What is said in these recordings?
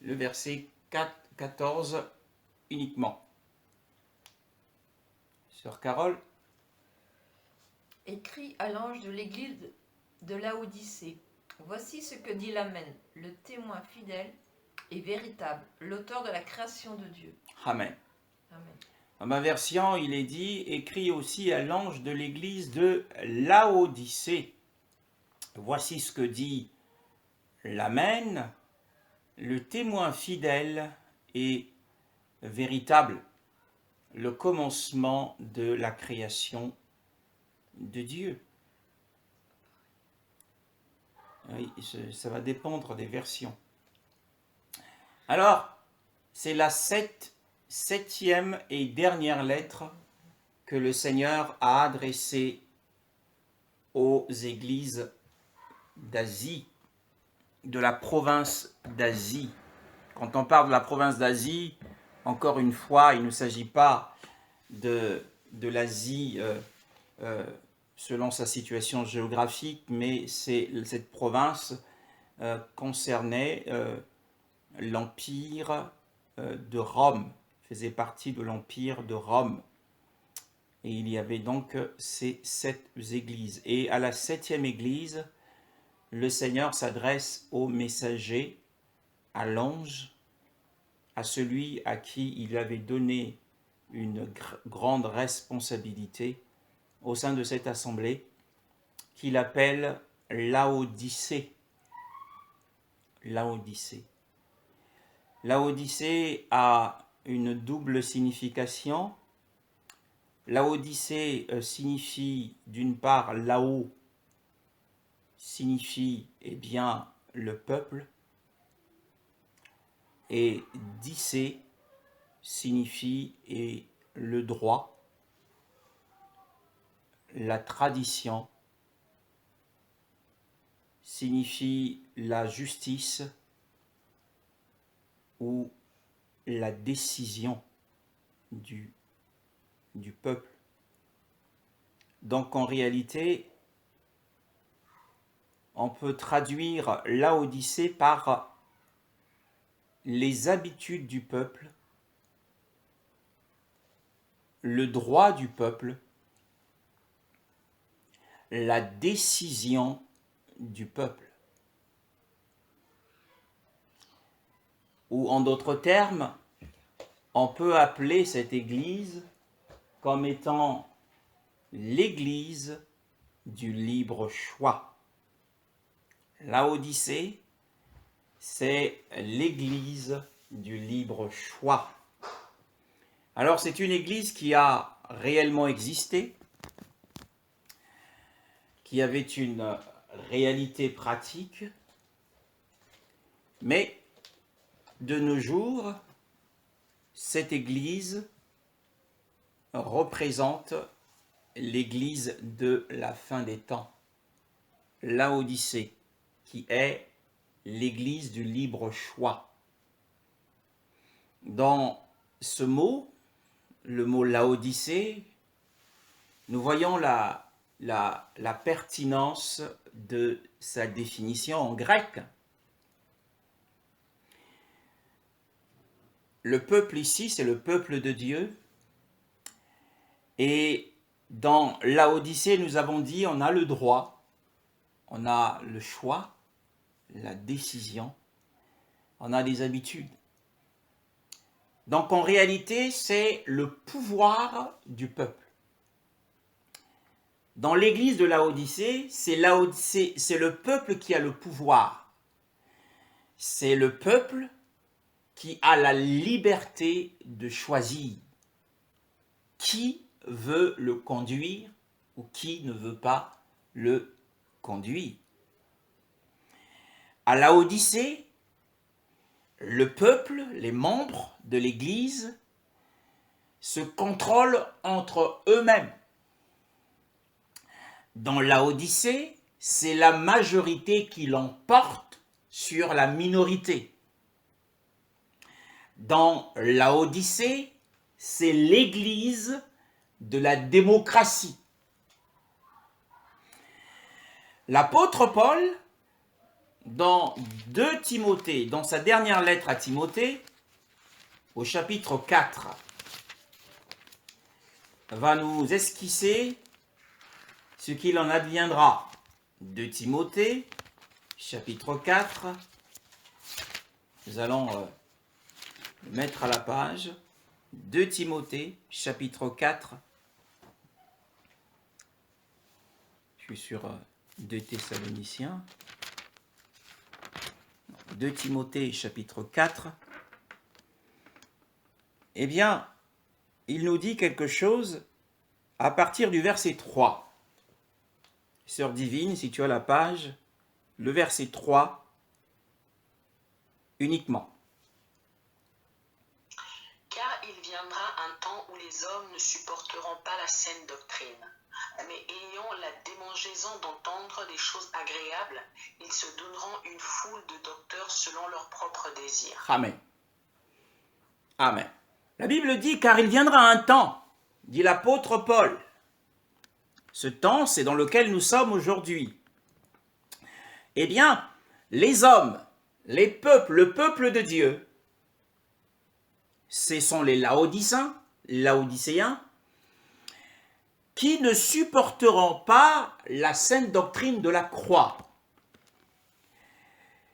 le verset 14 uniquement. Sœur Carole. Écrit à l'ange de l'église de Laodicée. Voici ce que dit l'Amen, le témoin fidèle et véritable, l'auteur de la création de Dieu. Amen. Amen. Dans ma version, il est dit, écrit aussi à l'ange de l'église de Laodicée. Voici ce que dit l'Amen, le témoin fidèle et véritable, le commencement de la création de Dieu. Oui, ça va dépendre des versions. Alors, c'est la septième et dernière lettre que le Seigneur a adressée aux églises d'Asie, de la province d'Asie. Quand on parle de la province d'Asie, encore une fois, il ne s'agit pas de l'Asie selon sa situation géographique, mais cette province concernait l'empire de Rome, faisait partie de l'empire de Rome. Et il y avait donc ces 7 églises. Et à la 7e église, le Seigneur s'adresse au messager, à l'ange, à celui à qui il avait donné une grande responsabilité au sein de cette assemblée, qu'il appelle Laodicée. Laodicée. Laodicée a une double signification. Laodicée signifie d'une part Lao, signifie bien le peuple, et Dicée signifie le droit, la tradition, signifie la justice ou la décision du peuple. Donc en réalité, on peut traduire Laodicée par les habitudes du peuple, le droit du peuple, la décision du peuple. Ou en d'autres termes, on peut appeler cette église comme étant l'église du libre choix. Laodicée, c'est l'église du libre choix. Alors c'est une église qui a réellement existé, qui avait une réalité pratique, mais de nos jours, cette église représente l'église de la fin des temps, Laodicée, qui est l'église du libre choix. Dans ce mot, le mot Laodicée, nous voyons la pertinence de sa définition en grec. Le peuple ici, c'est le peuple de Dieu. Et dans Laodicée, nous avons dit, on a le droit, on a le choix, la décision, on a des habitudes. Donc en réalité, c'est le pouvoir du peuple. Dans l'église de Laodicée, c'est le peuple qui a le pouvoir. C'est le peuple qui a la liberté de choisir qui veut le conduire ou qui ne veut pas le conduire. À Laodicée, le peuple, les membres de l'Église, se contrôlent entre eux-mêmes. Dans Laodicée, c'est la majorité qui l'emporte sur la minorité. Dans Laodicée, c'est l'Église de la démocratie. L'apôtre Paul dans 2 Timothée, dans sa dernière lettre à Timothée, au chapitre 4, va nous esquisser ce qu'il en adviendra. 2 Timothée, chapitre 4, nous allons le mettre à la page. 2 Timothée, chapitre 4, je suis sur 2 Thessaloniciens. 2 Timothée, chapitre 4, eh bien, il nous dit quelque chose à partir du verset 3. Sœur divine, si tu as la page, le verset 3 uniquement. Car il viendra un temps où les hommes ne supporteront pas la saine doctrine, mais ayant la démangeaison d'entendre des choses agréables, ils se donneront une foule de docteurs selon leurs propres désirs. Amen. Amen. La Bible dit, car il viendra un temps, dit l'apôtre Paul. Ce temps, c'est dans lequel nous sommes aujourd'hui. Eh bien, les hommes, les peuples, le peuple de Dieu, ce sont les Laodicéens, qui ne supporteront pas la sainte doctrine de la croix.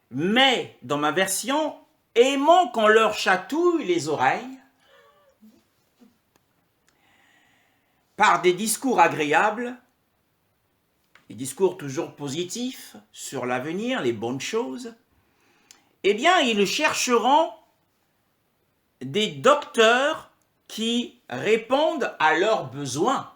Mais, dans ma version, aimant qu'on leur chatouille les oreilles par des discours agréables, des discours toujours positifs sur l'avenir, les bonnes choses, eh bien, ils chercheront des docteurs qui répondent à leurs besoins.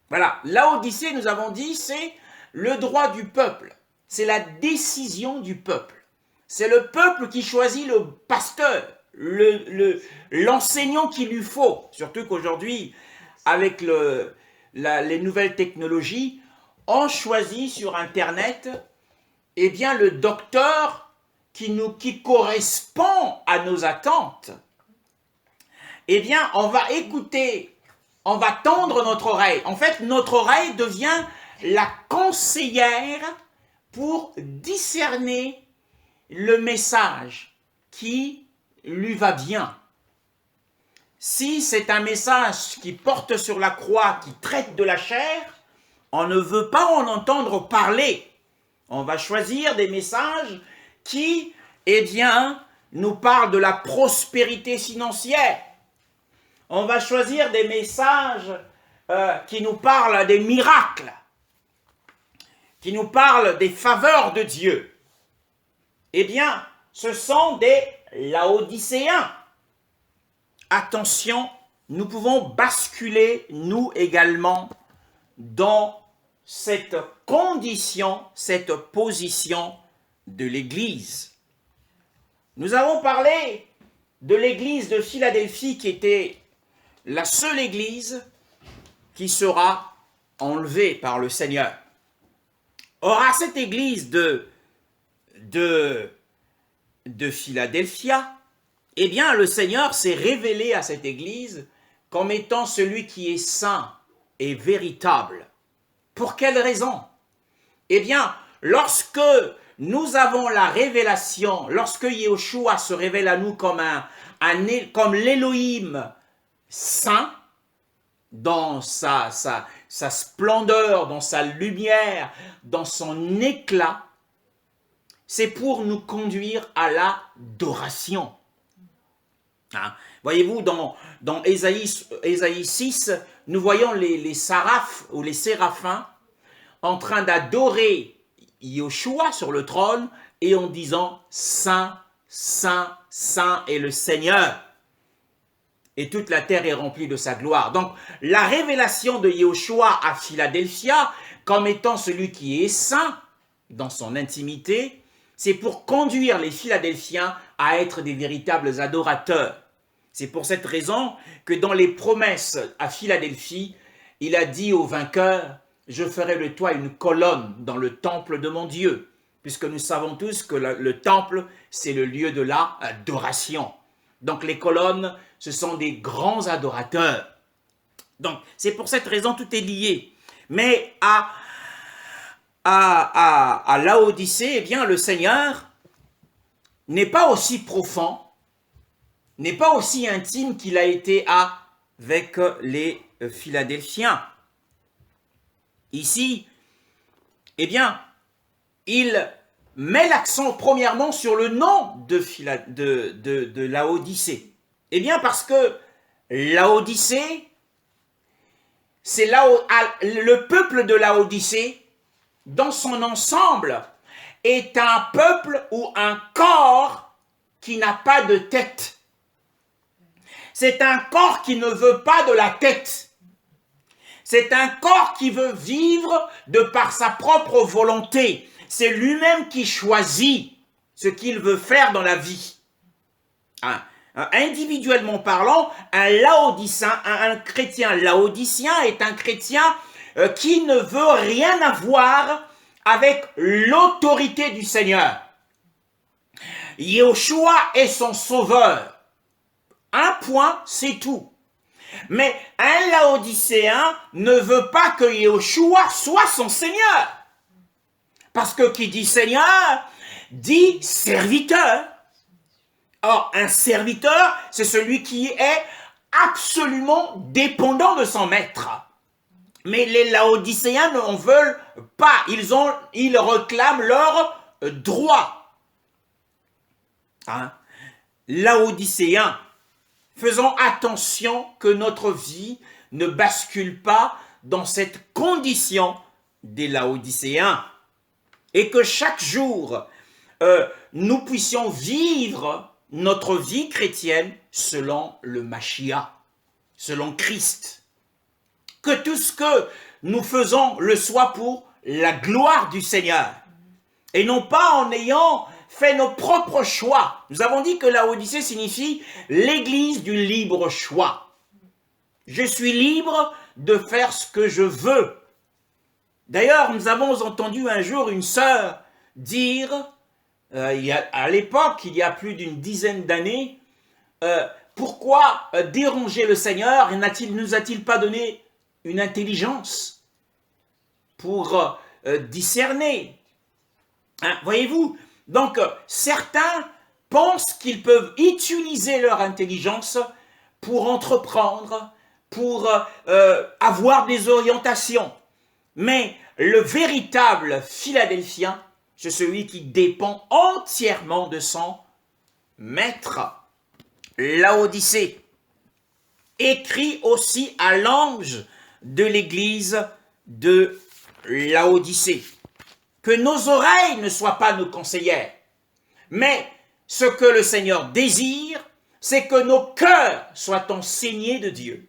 Voilà, Laodicée, nous avons dit, c'est le droit du peuple, c'est la décision du peuple. C'est le peuple qui choisit le pasteur, l'enseignant qu'il lui faut. Surtout qu'aujourd'hui, avec les nouvelles technologies, on choisit sur Internet eh bien, le docteur qui correspond à nos attentes. Eh bien, on va écouter, on va tendre notre oreille. En fait, notre oreille devient la conseillère pour discerner le message qui lui va bien. Si c'est un message qui porte sur la croix, qui traite de la chair, on ne veut pas en entendre parler. On va choisir des messages qui, eh bien, nous parlent de la prospérité financière. On va choisir des messages qui nous parlent des miracles, qui nous parlent des faveurs de Dieu. Eh bien, ce sont des Laodicéens. Attention, nous pouvons basculer, nous également, dans cette condition, cette position de l'Église. Nous avons parlé de l'Église de Philadelphie qui était la seule Église qui sera enlevée par le Seigneur. Or, à cette Église de Philadelphia, eh bien, le Seigneur s'est révélé à cette Église comme étant celui qui est saint et véritable. Pour quelle raison? Eh bien, lorsque nous avons la révélation, lorsque Yeshua se révèle à nous comme l'Élohim saint, dans sa splendeur, dans sa lumière, dans son éclat, c'est pour nous conduire à l'adoration. Hein? Voyez-vous, dans Ésaïe 6, nous voyons les saraphes ou les séraphins en train d'adorer Yeshua sur le trône et en disant « Saint, Saint, Saint est le Seigneur ». Et toute la terre est remplie de sa gloire. Donc, la révélation de Yeshua à Philadelphia, comme étant celui qui est saint dans son intimité, c'est pour conduire les Philadelphiens à être des véritables adorateurs. C'est pour cette raison que dans les promesses à Philadelphie, il a dit aux vainqueurs, « Je ferai de toi une colonne dans le temple de mon Dieu », puisque nous savons tous que le temple, c'est le lieu de l'adoration. Donc les colonnes, ce sont des grands adorateurs. Donc c'est pour cette raison tout est lié. Mais à Laodicée, eh bien, le Seigneur n'est pas aussi profond, n'est pas aussi intime qu'il a été avec les Philadelphiens. Ici, eh bien, il met l'accent premièrement sur le nom de Laodicée. Eh bien, parce que Laodicée, c'est le peuple de Laodicée, dans son ensemble, est un peuple ou un corps qui n'a pas de tête. C'est un corps qui ne veut pas de la tête. C'est un corps qui veut vivre de par sa propre volonté. C'est lui-même qui choisit ce qu'il veut faire dans la vie. Individuellement parlant, un chrétien laodicien est un chrétien qui ne veut rien avoir avec l'autorité du Seigneur. Yeshua est son sauveur. Un point, c'est tout. Mais un laodicéen ne veut pas que Yeshua soit son Seigneur. Parce que qui dit Seigneur, dit serviteur. Or, un serviteur, c'est celui qui est absolument dépendant de son maître. Mais les Laodicéens n'en veulent pas. Ils réclament leurs droits. Laodicéens, faisons attention que notre vie ne bascule pas dans cette condition des Laodicéens. Et que chaque jour, nous puissions vivre notre vie chrétienne selon le Mashiach, selon Christ. Que tout ce que nous faisons le soit pour la gloire du Seigneur. Et non pas en ayant fait nos propres choix. Nous avons dit que Laodicée signifie l'église du libre choix. Je suis libre de faire ce que je veux. D'ailleurs, nous avons entendu un jour une sœur dire, à l'époque, il y a plus d'une dizaine d'années, pourquoi déranger le Seigneur? Nous a-t-il pas donné une intelligence pour discerner? Voyez-vous? Donc, certains pensent qu'ils peuvent utiliser leur intelligence pour entreprendre, pour avoir des orientations. Mais le véritable Philadelphien, c'est celui qui dépend entièrement de son maître. Laodicée écrit aussi à l'ange de l'église de Laodicée. Que nos oreilles ne soient pas nos conseillères, mais ce que le Seigneur désire, c'est que nos cœurs soient enseignés de Dieu.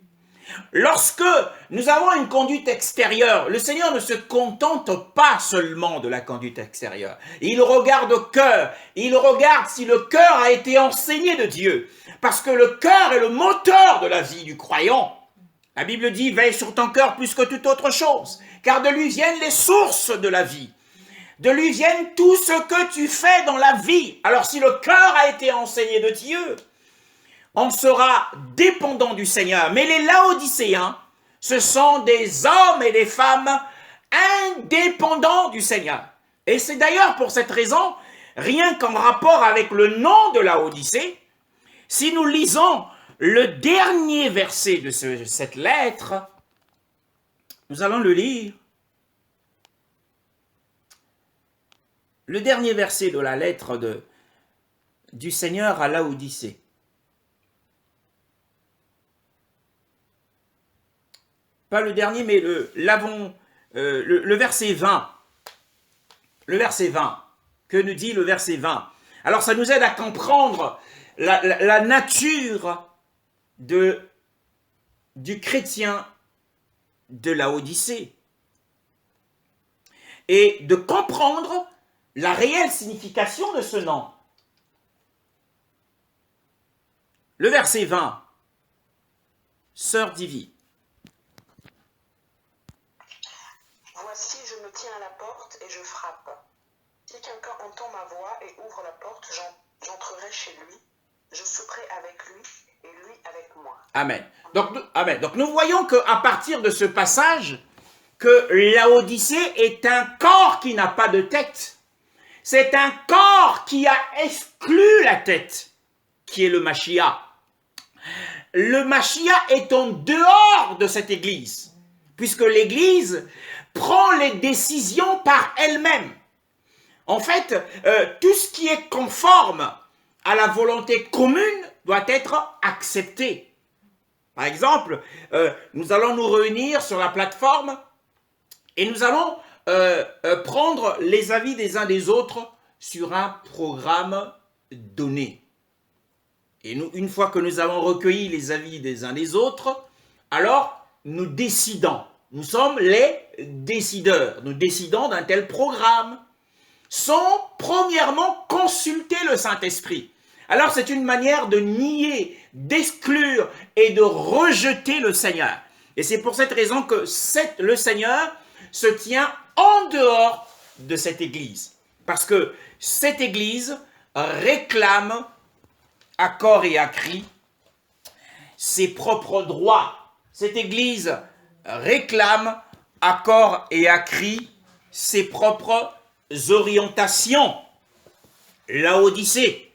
Lorsque nous avons une conduite extérieure, le Seigneur ne se contente pas seulement de la conduite extérieure. Il regarde au cœur, il regarde si le cœur a été enseigné de Dieu. Parce que le cœur est le moteur de la vie du croyant. La Bible dit, veille sur ton cœur plus que toute autre chose, car de lui viennent les sources de la vie. De lui viennent tout ce que tu fais dans la vie. Alors si le cœur a été enseigné de Dieu, on sera dépendant du Seigneur. Mais les Laodicéens, ce sont des hommes et des femmes indépendants du Seigneur. Et c'est d'ailleurs pour cette raison, rien qu'en rapport avec le nom de Laodicée, si nous lisons le dernier verset de cette lettre, nous allons le lire. Le dernier verset de la lettre du Seigneur à Laodicée. Pas le dernier, mais le verset 20. Le verset 20. Que nous dit le verset 20? Alors ça nous aide à comprendre la nature du chrétien de Laodicée. Et de comprendre la réelle signification de ce nom. Le verset 20. Sœur Divy. Voici, je me tiens à la porte et je frappe. Si quelqu'un entend ma voix et ouvre la porte, j'entrerai chez lui, je souperai avec lui et lui avec moi. Amen. Donc nous voyons qu'à partir de ce passage, que Laodicée est un corps qui n'a pas de tête. C'est un corps qui a exclu la tête, qui est le Mashiach. Le Mashiach est en dehors de cette église, puisque l'église prend les décisions par elle-même. En fait, tout ce qui est conforme à la volonté commune doit être accepté. Par exemple, nous allons nous réunir sur la plateforme et nous allons prendre les avis des uns des autres sur un programme donné. Et nous, une fois que nous avons recueilli les avis des uns des autres, alors nous décidons. Nous sommes les décideurs. Nous décidons d'un tel programme sans premièrement consulter le Saint-Esprit. Alors c'est une manière de nier, d'exclure et de rejeter le Seigneur. Et c'est pour cette raison que le Seigneur se tient en dehors de cette église. Parce que cette église réclame à corps et à cri ses propres droits. Cette église réclame à corps et à cri ses propres orientations. Laodicée.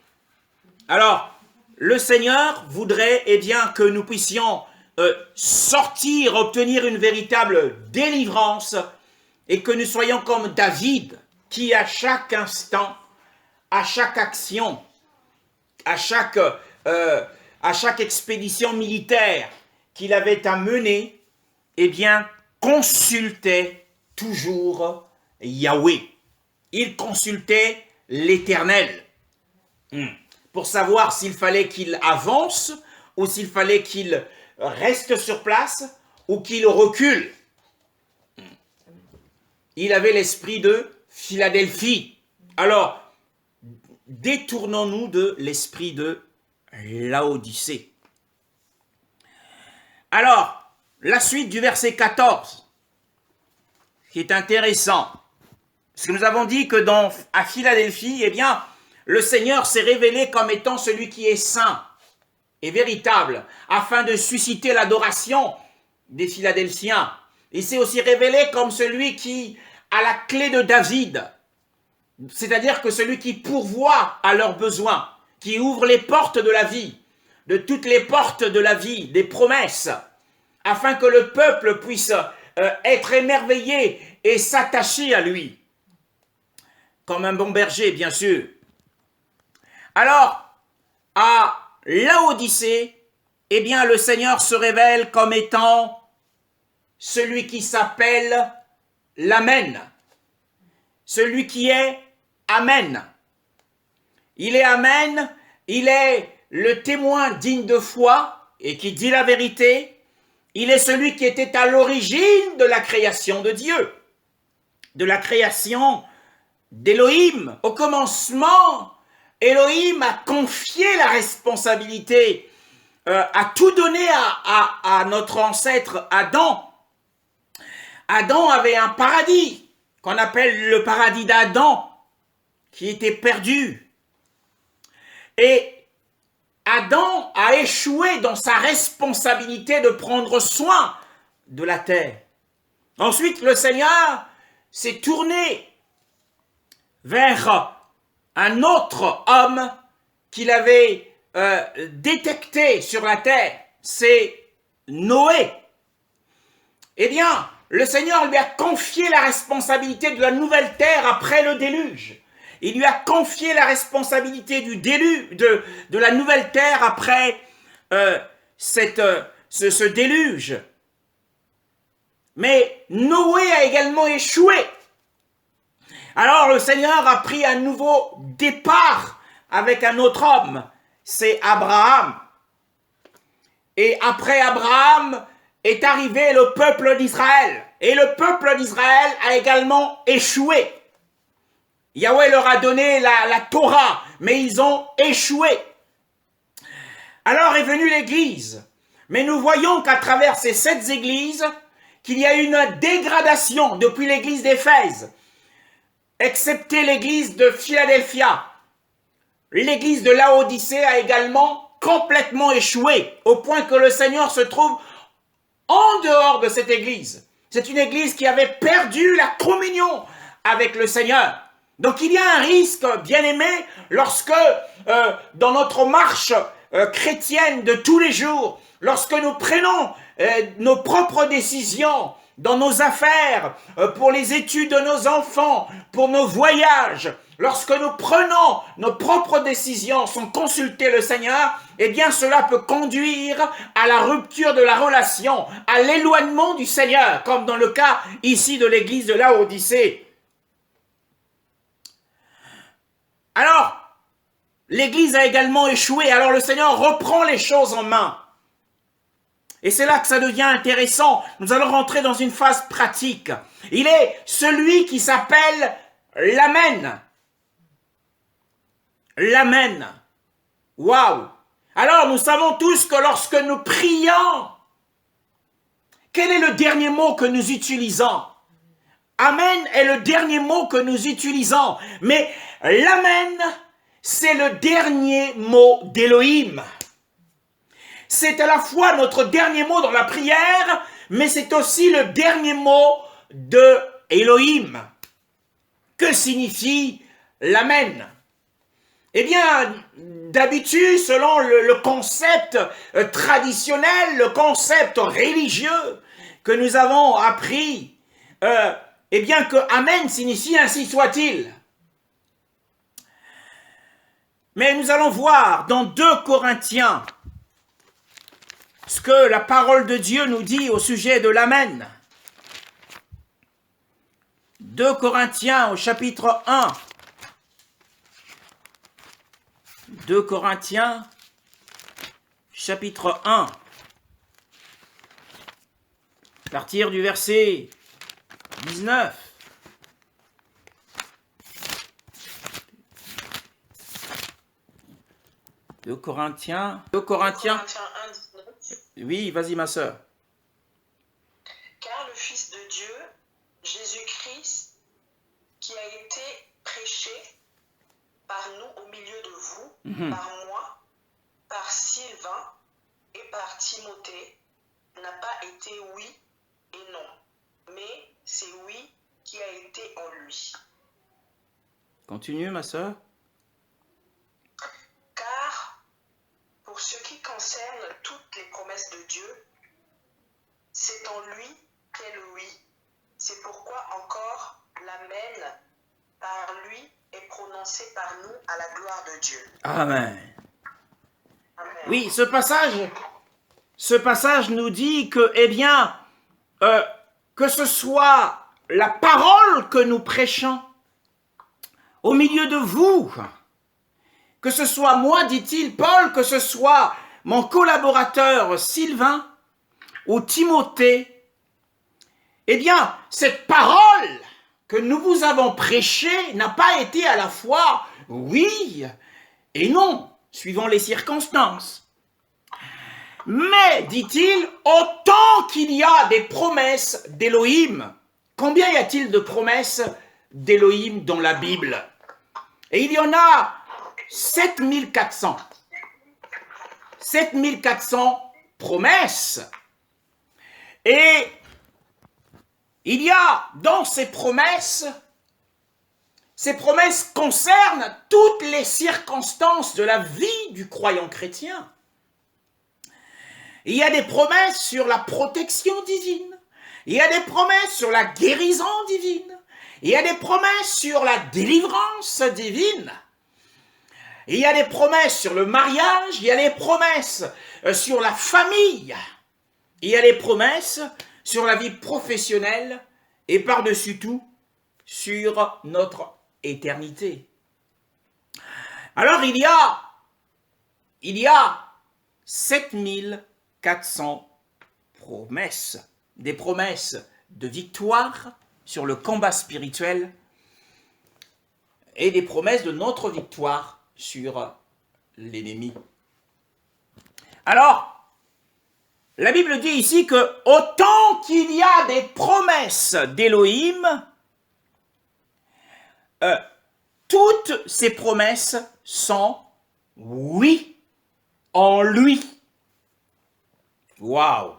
Alors, le Seigneur voudrait bien que nous puissions sortir, obtenir une véritable délivrance et que nous soyons comme David qui à chaque instant, à chaque action, à chaque expédition militaire qu'il avait à mener, consultait toujours Yahweh. Il consultait l'Éternel pour savoir s'il fallait qu'il avance ou s'il fallait qu'il reste sur place ou qu'il recule. Il avait l'esprit de Philadelphie. Alors, détournons-nous de l'esprit de Laodicée. Alors, la suite du verset 14, qui est intéressant, parce que nous avons dit que à Philadelphie, le Seigneur s'est révélé comme étant celui qui est saint et véritable, afin de susciter l'adoration des Philadelphiens. Il s'est aussi révélé comme celui qui a la clé de David, c'est-à-dire que celui qui pourvoit à leurs besoins, qui ouvre les portes de la vie, de toutes les portes de la vie, des promesses, afin que le peuple puisse être émerveillé et s'attacher à lui, comme un bon berger, bien sûr. Alors, à Laodicée, le Seigneur se révèle comme étant celui qui s'appelle l'Amen, celui qui est Amen. Il est Amen, il est le témoin digne de foi et qui dit la vérité. Il est celui qui était à l'origine de la création de Dieu, de la création d'Élohim. Au commencement, Élohim a confié la responsabilité, a tout donné à notre ancêtre Adam. Adam avait un paradis qu'on appelle le paradis d'Adam, qui était perdu. Et Adam a échoué dans sa responsabilité de prendre soin de la terre. Ensuite, le Seigneur s'est tourné vers un autre homme qu'il avait détecté sur la terre, c'est Noé. Le Seigneur lui a confié la responsabilité de la nouvelle terre après le déluge. Il lui a confié la responsabilité du déluge, de la nouvelle terre après ce déluge. Mais Noé a également échoué. Alors le Seigneur a pris un nouveau départ avec un autre homme, c'est Abraham. Et après Abraham est arrivé le peuple d'Israël. Et le peuple d'Israël a également échoué. Yahweh leur a donné la Torah, mais ils ont échoué. Alors est venue l'Église. Mais nous voyons qu'à travers ces 7 églises, qu'il y a une dégradation depuis l'Église d'Éphèse, excepté l'Église de Philadelphia. L'Église de Laodicée a également complètement échoué, au point que le Seigneur se trouve en dehors de cette Église. C'est une église qui avait perdu la communion avec le Seigneur. Donc il y a un risque, bien-aimé, lorsque dans notre marche chrétienne de tous les jours, lorsque nous prenons nos propres décisions dans nos affaires, pour les études de nos enfants, pour nos voyages, lorsque nous prenons nos propres décisions sans consulter le Seigneur, eh bien cela peut conduire à la rupture de la relation, à l'éloignement du Seigneur, comme dans le cas ici de l'église de Laodicée. Alors, l'église a également échoué, alors le Seigneur reprend les choses en main. Et c'est là que ça devient intéressant. Nous allons rentrer dans une phase pratique. Il est celui qui s'appelle l'Amen. L'Amen. Waouh! Alors nous savons tous que lorsque nous prions, quel est le dernier mot que nous utilisons? Amen est le dernier mot que nous utilisons. Mais l'Amen, c'est le dernier mot d'Élohim. C'est à la fois notre dernier mot dans la prière, mais c'est aussi le dernier mot de Elohim. Que signifie l'Amen? Eh bien, d'habitude, selon le concept traditionnel, le concept religieux que nous avons appris, eh bien que Amen signifie ainsi soit-il. Mais nous allons voir dans 2 Corinthiens ce que la parole de Dieu nous dit au sujet de l'Amen. 2 Corinthiens au chapitre 1. 2 Corinthiens, chapitre 1. À partir du verset 19. Deux Corinthiens. 1, 19. Oui, vas-y ma sœur. Car le Fils de Dieu, Jésus-Christ, qui a été prêché par nous au milieu de vous, par moi, par Sylvain et par Timothée, n'a pas été oui et non, mais c'est oui qui a été en lui. Continue ma sœur. Car, pour ce qui concerne toutes les promesses de Dieu, c'est en lui qu'est le oui. C'est pourquoi encore l'Amen par lui est prononcé par nous à la gloire de Dieu. Amen. Amen. Oui, ce passage nous dit que, eh bien, que ce soit la parole que nous prêchons au milieu de vous, que ce soit moi, dit-il, Paul, que ce soit mon collaborateur Sylvain ou Timothée, eh bien, cette parole que nous vous avons prêchée n'a pas été à la fois oui et non, suivant les circonstances. Mais, dit-il, autant qu'il y a des promesses d'Élohim, combien y a-t-il de promesses d'Élohim dans la Bible? Et il y en a 7400. 7400 promesses. Et il y a dans ces promesses concernent toutes les circonstances de la vie du croyant chrétien. Il y a des promesses sur la protection divine. Il y a des promesses sur la guérison divine. Il y a des promesses sur la délivrance divine. Il y a des promesses sur le mariage. Il y a des promesses sur la famille. Il y a des promesses sur la vie professionnelle et par-dessus tout sur notre éternité. Alors il y a 7400 promesses, des promesses de victoire sur le combat spirituel et des promesses de notre victoire sur l'ennemi. Alors, la Bible dit ici que autant qu'il y a des promesses d'Élohim, toutes ces promesses sont oui en lui. Waouh!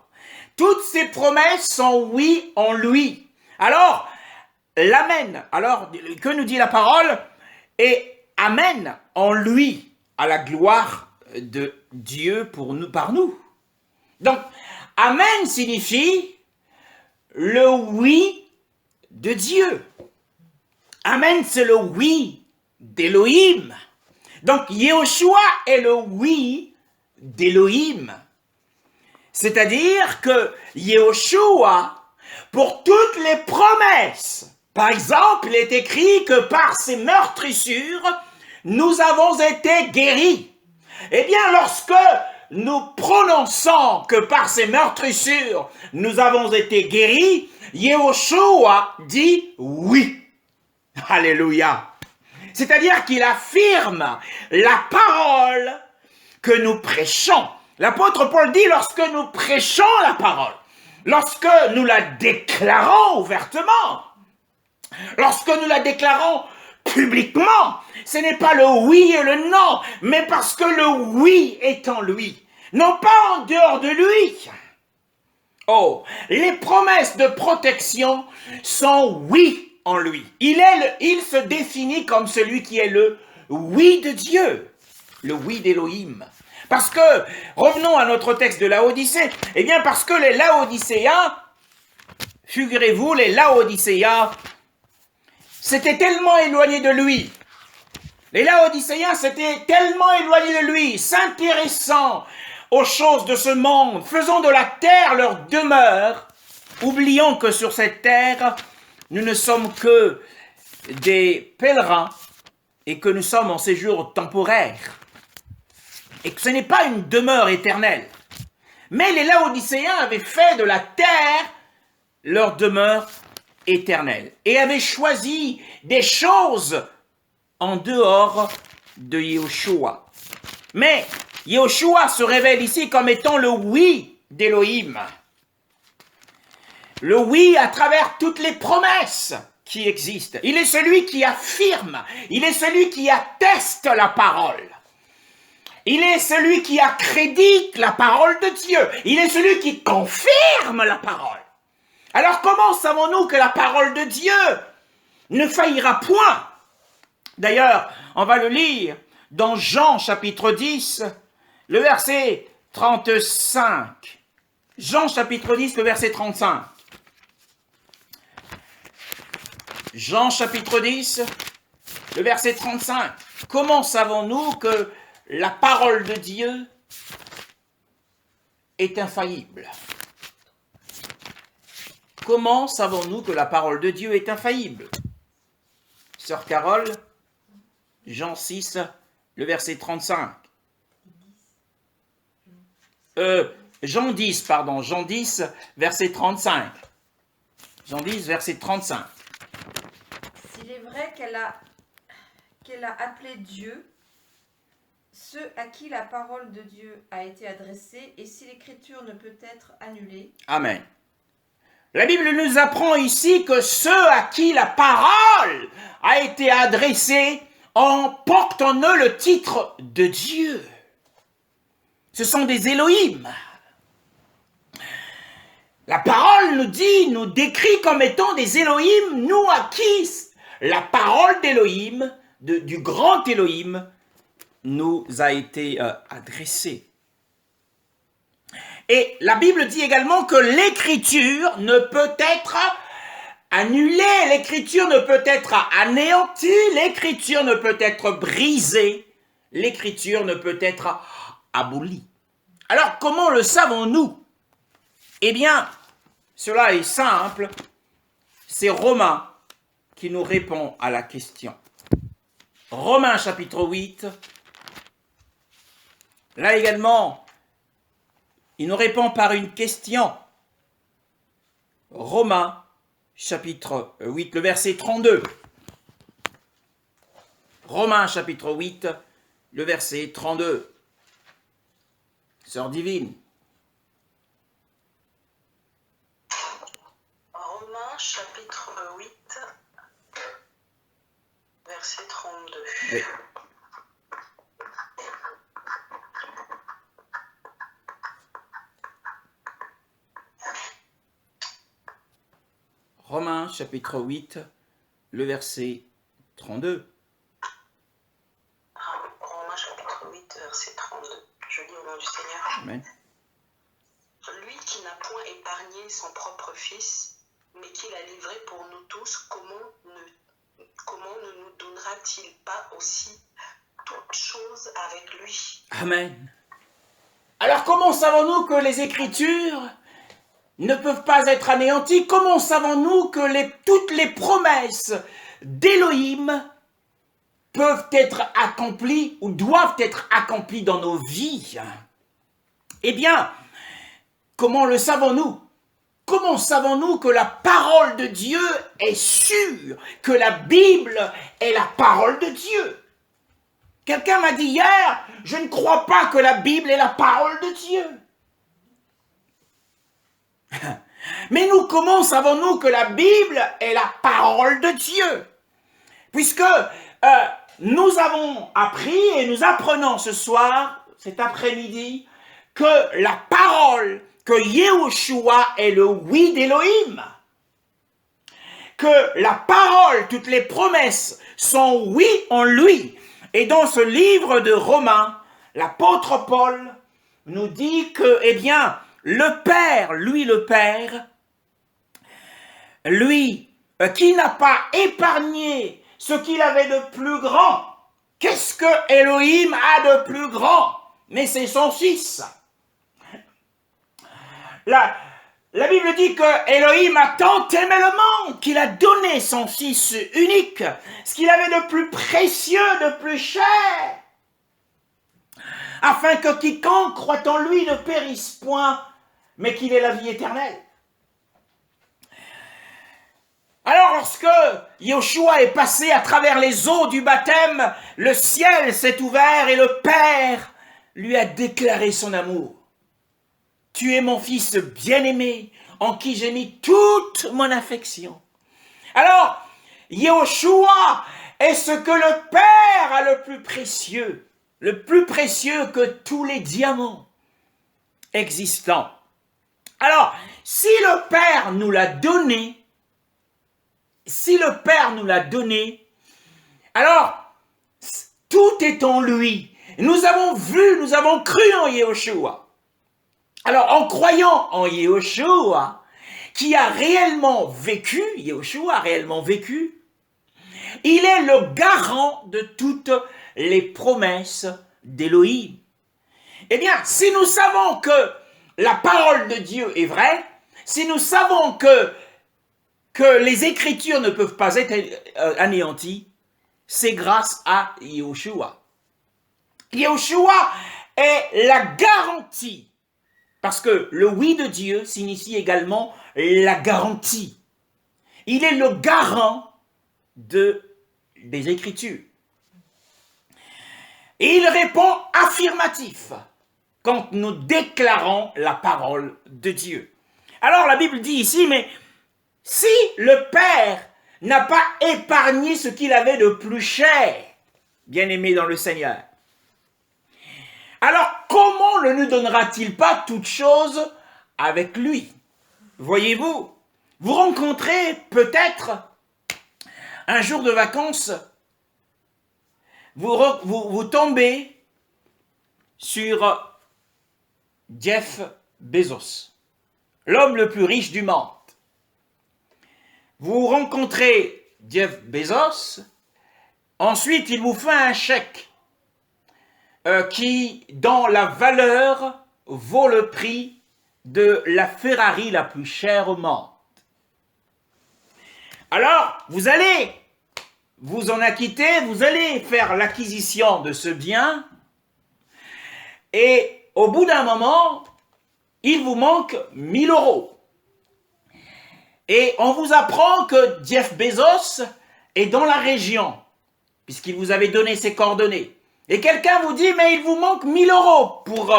Toutes ces promesses sont oui en lui. Alors, l'amen, alors que nous dit la parole? Et amen en lui, à la gloire de Dieu pour nous, par nous. Donc, amen signifie le oui de Dieu. Amen, c'est le oui d'Élohim. Donc, Yehoshua est le oui d'Élohim. C'est-à-dire que Yehoshua, pour toutes les promesses, par exemple, il est écrit que par ses meurtrissures, nous avons été guéris. Eh bien, lorsque nous prononçons que par ses meurtrissures, nous avons été guéris, Yehoshua dit oui. Alléluia. C'est-à-dire qu'il affirme la parole que nous prêchons. L'apôtre Paul dit, lorsque nous prêchons la parole, lorsque nous la déclarons ouvertement, lorsque nous la déclarons publiquement, ce n'est pas le oui et le non, mais parce que le oui est en lui, non pas en dehors de lui. Oh, les promesses de protection sont oui en lui. Il se définit comme celui qui est le oui de Dieu, le oui d'Élohim. Parce que, revenons à notre texte de Laodicée, eh bien parce que les Laodicéens, figurez-vous, les Laodicéens, s'étaient tellement éloignés de lui. Les Laodicéens s'étaient tellement éloignés de lui, s'intéressant aux choses de ce monde, faisant de la terre leur demeure, oubliant que sur cette terre, nous ne sommes que des pèlerins et que nous sommes en séjour temporaire et que ce n'est pas une demeure éternelle. Mais les Laodicéens avaient fait de la terre leur demeure éternelle et avaient choisi des choses en dehors de Yehoshua. Mais Yehoshua se révèle ici comme étant le oui d'Élohim. Le oui à travers toutes les promesses qui existent. Il est celui qui affirme, il est celui qui atteste la parole. Il est celui qui accrédite la parole de Dieu. Il est celui qui confirme la parole. Alors comment savons-nous que la parole de Dieu ne faillira point? D'ailleurs, on va le lire dans Jean chapitre 10, le verset 35. Jean chapitre 10, le verset 35. Jean chapitre 10, le verset 35. Comment savons-nous que la parole de Dieu est infaillible? Comment savons-nous que la parole de Dieu est infaillible? Sœur Carole, Jean 6, le verset 35. Jean 10, verset 35. Jean 10, verset 35. S'il est vrai qu'elle a appelé Dieu ceux à qui la parole de Dieu a été adressée, et si l'écriture ne peut être annulée. Amen. La Bible nous apprend ici que ceux à qui la parole a été adressée portent en eux le titre de Dieu. Ce sont des Élohim. La parole nous décrit comme étant des Élohim, nous à qui la parole d'Élohim, du grand Élohim, nous a été adressée. Et la Bible dit également que l'écriture ne peut être annulée, l'écriture ne peut être anéantie, l'écriture ne peut être brisée, l'écriture ne peut être abolie. Alors comment le savons-nous? Eh bien, cela est simple, c'est Romains qui nous répond à la question. Romains chapitre 8, là également, il nous répond par une question. Romains chapitre 8, le verset 32. Romains chapitre 8, le verset 32. Sœur divine. Romains chapitre 8, verset 32. Oui. Romains chapitre 8, le verset 32. Romains chapitre 8, verset 32. Je lis au nom du Seigneur. Amen. Lui qui n'a point épargné son propre fils, mais qui l'a livré pour nous tous, comment ne nous donnera-t-il pas aussi toutes choses avec lui? Amen. Alors comment savons-nous que les Écritures ne peuvent pas être anéanties? Comment savons-nous que toutes les promesses d'Élohim peuvent être accomplies ou doivent être accomplies dans nos vies? Eh bien, comment le savons-nous? Comment savons-nous que la parole de Dieu est sûre, que la Bible est la parole de Dieu? Quelqu'un m'a dit hier, je ne crois pas que la Bible est la parole de Dieu. Mais nous, comment savons-nous que la Bible est la parole de Dieu? Puisque nous avons appris et nous apprenons ce soir, cet après-midi, que la parole, que Yahushua est le oui d'Élohim. Que la parole, toutes les promesses sont oui en lui. Et dans ce livre de Romains, l'apôtre Paul nous dit que, eh bien, le Père, lui qui n'a pas épargné ce qu'il avait de plus grand. Qu'est-ce que Elohim a de plus grand? Mais c'est son Fils. La Bible dit que Elohim a tant aimé le monde qu'il a donné son Fils unique, ce qu'il avait de plus précieux, de plus cher, afin que quiconque croit en lui ne périsse point, mais qu'il ait la vie éternelle. Alors lorsque Yahushua est passé à travers les eaux du baptême, le ciel s'est ouvert et le Père lui a déclaré son amour. Tu es mon Fils bien-aimé, en qui j'ai mis toute mon affection. Alors, Yahushua est ce que le Père a le plus précieux que tous les diamants existants. Alors, si le Père nous l'a donné, alors, tout est en lui. Nous avons vu, nous avons cru en Yahushua. Alors, en croyant en Yahushua, qui a réellement vécu, Yahushua a réellement vécu, il est le garant de toutes les promesses d'Élohim. Eh bien, si nous savons que la parole de Dieu est vraie, si nous savons que les Écritures ne peuvent pas être anéanties, c'est grâce à Yahushua. Yahushua est la garantie. Parce que le oui de Dieu signifie également la garantie. Il est le garant des Écritures. Et il répond affirmatif quand nous déclarons la parole de Dieu. Alors la Bible dit ici, mais si le Père n'a pas épargné ce qu'il avait de plus cher, bien-aimé dans le Seigneur, alors comment ne nous donnera-t-il pas toutes choses avec lui? Voyez-vous, vous rencontrez peut-être un jour de vacances, vous tombez sur Jeff Bezos, l'homme le plus riche du monde. Vous rencontrez Jeff Bezos, ensuite il vous fait un chèque qui, dans la valeur, vaut le prix de la Ferrari la plus chère au monde. Alors, vous allez vous en acquitter, vous allez faire l'acquisition de ce bien, et au bout d'un moment, il vous manque 1000 €. Et on vous apprend que Jeff Bezos est dans la région, puisqu'il vous avait donné ses coordonnées. Et quelqu'un vous dit, mais il vous manque 1000 € pour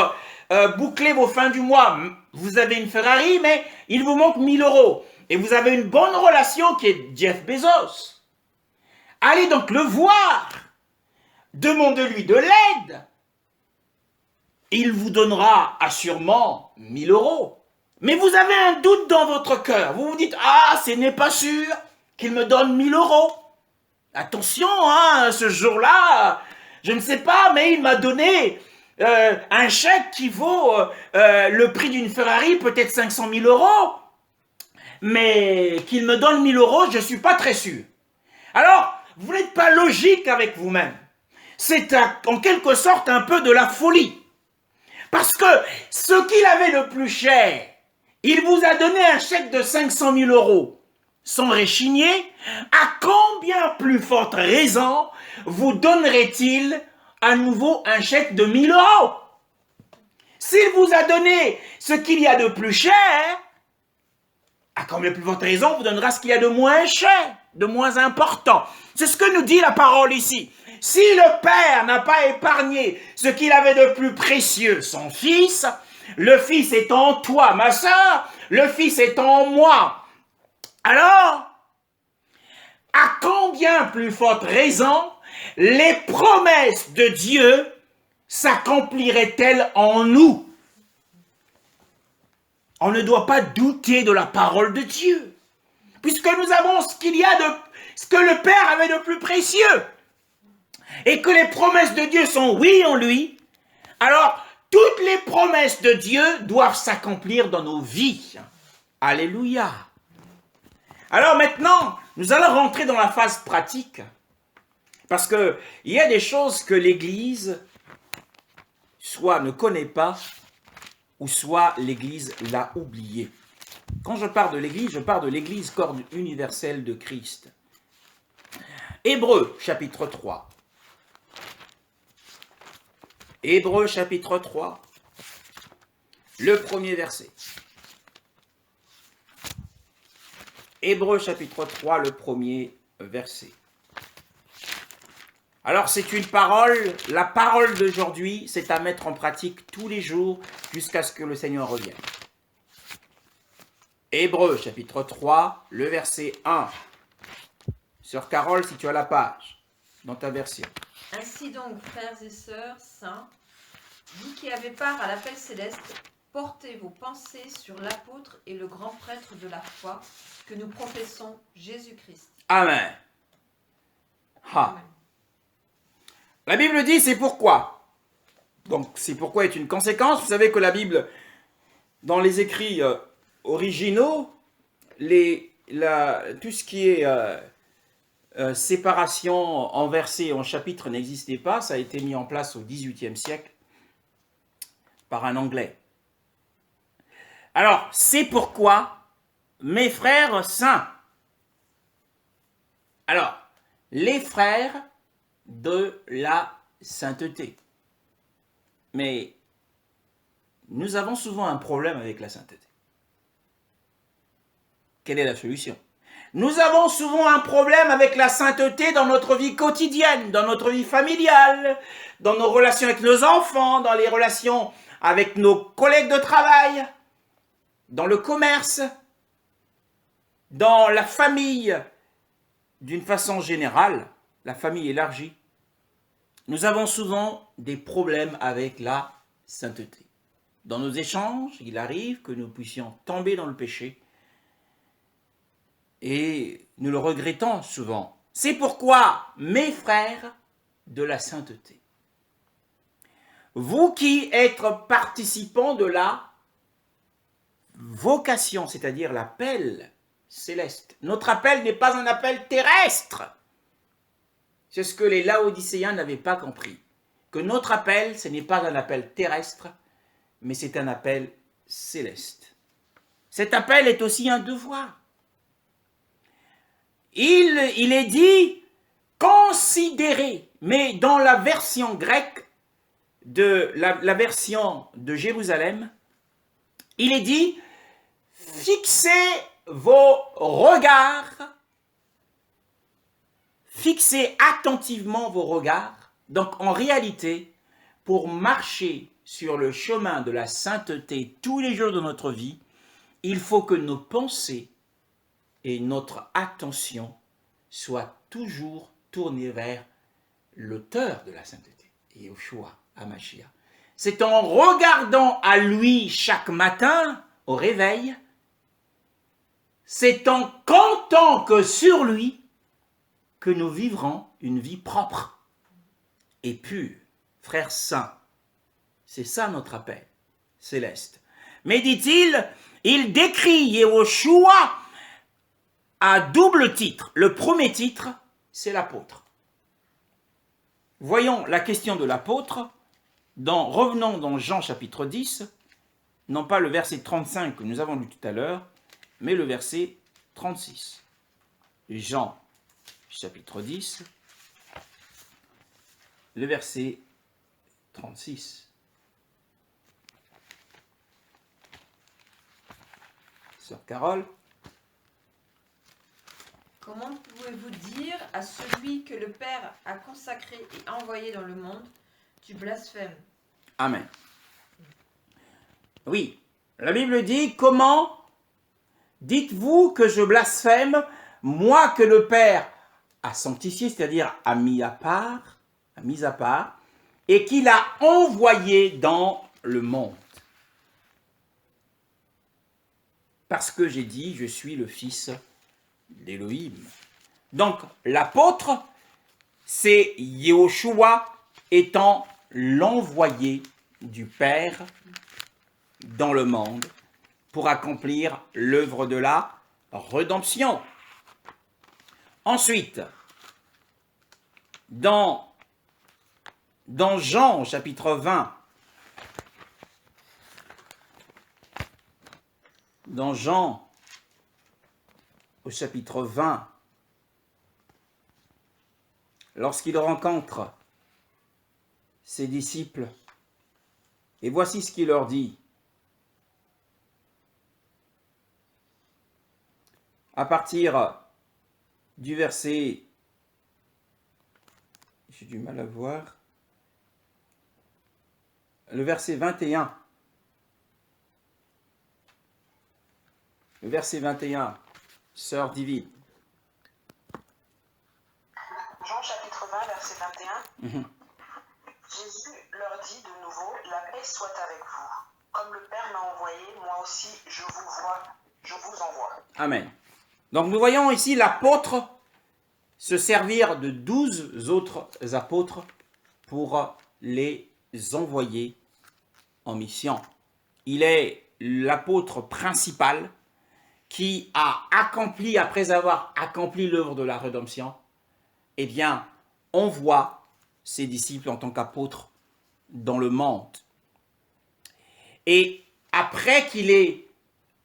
boucler vos fins du mois. Vous avez une Ferrari, mais il vous manque 1000 €. Et vous avez une bonne relation qui est Jeff Bezos. Allez donc le voir. Demandez-lui de l'aide. Il vous donnera assurément 1000 €. Mais vous avez un doute dans votre cœur. Vous vous dites, ah, ce n'est pas sûr qu'il me donne 1000 euros. Attention, hein, ce jour-là, je ne sais pas, mais il m'a donné un chèque qui vaut le prix d'une Ferrari, peut-être 500 000 euros. Mais qu'il me donne 1000 euros, je ne suis pas très sûr. Alors, vous n'êtes pas logique avec vous-même. C'est en quelque sorte un peu de la folie. Parce que ce qu'il avait de plus cher, il vous a donné un chèque de 500 000 euros sans réchigner, à combien plus forte raison vous donnerait-il à nouveau un chèque de 1000 euros? S'il vous a donné ce qu'il y a de plus cher, à combien plus forte raison vous donnera ce qu'il y a de moins cher, de moins important. C'est ce que nous dit la parole ici. Si le Père n'a pas épargné ce qu'il avait de plus précieux, son Fils, le Fils est en toi, ma sœur, le Fils est en moi. Alors, à combien plus forte raison les promesses de Dieu s'accompliraient-elles en nous? On ne doit pas douter de la parole de Dieu, puisque nous avons ce qu'il y a de, ce que le Père avait de plus précieux, et que les promesses de Dieu sont oui en lui. Alors, toutes les promesses de Dieu doivent s'accomplir dans nos vies. Alléluia. Alors maintenant, nous allons rentrer dans la phase pratique, parce qu'il y a des choses que l'Église soit ne connaît pas, ou soit l'Église l'a oublié. Quand je parle de l'Église, je parle de l'Église corps universelle de Christ. Hébreux, chapitre 3. Hébreux, chapitre 3, le premier verset. Hébreux, chapitre 3, le premier verset. Alors, c'est une parole, la parole d'aujourd'hui, c'est à mettre en pratique tous les jours jusqu'à ce que le Seigneur revienne. Hébreux, chapitre 3, le verset 1. Sœur Carole, si tu as la page, dans ta version. Ainsi donc, frères et sœurs saints, vous qui avez part à l'appel céleste, portez vos pensées sur l'apôtre et le grand prêtre de la foi que nous professons, Jésus-Christ. Amen. Ha. Amen. La Bible dit c'est pourquoi. Donc c'est pourquoi est une conséquence. Vous savez que la Bible, dans les écrits originaux, tout ce qui est séparation en versets et en chapitres n'existait pas. Ça a été mis en place au XVIIIe siècle par un Anglais. Alors, c'est pourquoi, mes frères saints. Alors, les frères de la sainteté. Mais nous avons souvent un problème avec la sainteté. Quelle est la solution? Nous avons souvent un problème avec la sainteté dans notre vie quotidienne, dans notre vie familiale, dans nos relations avec nos enfants, dans les relations avec nos collègues de travail, dans le commerce, dans la famille, d'une façon générale, la famille élargie. Nous avons souvent des problèmes avec la sainteté. Dans nos échanges, il arrive que nous puissions tomber dans le péché et nous le regrettons souvent. C'est pourquoi, mes frères de la sainteté, vous qui êtes participants de la vocation, c'est-à-dire l'appel céleste. Notre appel n'est pas un appel terrestre. C'est ce que les Laodicéens n'avaient pas compris. Que notre appel, ce n'est pas un appel terrestre, mais c'est un appel céleste. Cet appel est aussi un devoir. Il est dit considérez, mais dans la version grecque, de la version de Jérusalem, il est dit fixez vos regards, fixez attentivement vos regards. Donc en réalité, pour marcher sur le chemin de la sainteté tous les jours de notre vie, il faut que nos pensées et notre attention soient toujours tournées vers l'auteur de la sainteté, Yeshua HaMashiach. C'est en regardant à lui chaque matin, au réveil, c'est en comptant que sur lui que nous vivrons une vie propre et pure. Frères saints, c'est ça notre appel céleste. Mais dit-il, il décrit Yahushua à double titre. Le premier titre, c'est l'apôtre. Voyons la question de l'apôtre. Revenons dans Jean chapitre 10, non pas le verset 35 que nous avons lu tout à l'heure, mais le verset 36. Jean chapitre 10, le verset 36. Sœur Carole. Comment pouvez-vous dire à celui que le Père a consacré et envoyé dans le monde, tu blasphèmes? Amen. Oui, la Bible dit, comment dites-vous que je blasphème, moi que le Père a sanctifié, c'est-à-dire a mis à part, et qu'il a envoyé dans le monde. Parce que j'ai dit, je suis le fils d'Élohim. Donc, l'apôtre, c'est Yahushua étant l'envoyé du Père dans le monde pour accomplir l'œuvre de la rédemption. Ensuite, dans Jean, chapitre 20, dans Jean, au chapitre 20, lorsqu'il rencontre ses disciples, et voici ce qu'il leur dit. À partir du verset, j'ai du mal à voir, le verset 21. Le verset 21, Sœur divine. Jean chapitre 20, verset 21. Jésus leur dit de nouveau, la paix soit avec vous. Comme le Père m'a envoyé, moi aussi je vous envoie. Amen. Donc nous voyons ici l'apôtre se servir de 12 autres apôtres pour les envoyer en mission. Il est l'apôtre principal qui a accompli, après avoir accompli l'œuvre de la rédemption, eh bien, envoie ses disciples en tant qu'apôtres dans le monde. Et après qu'il ait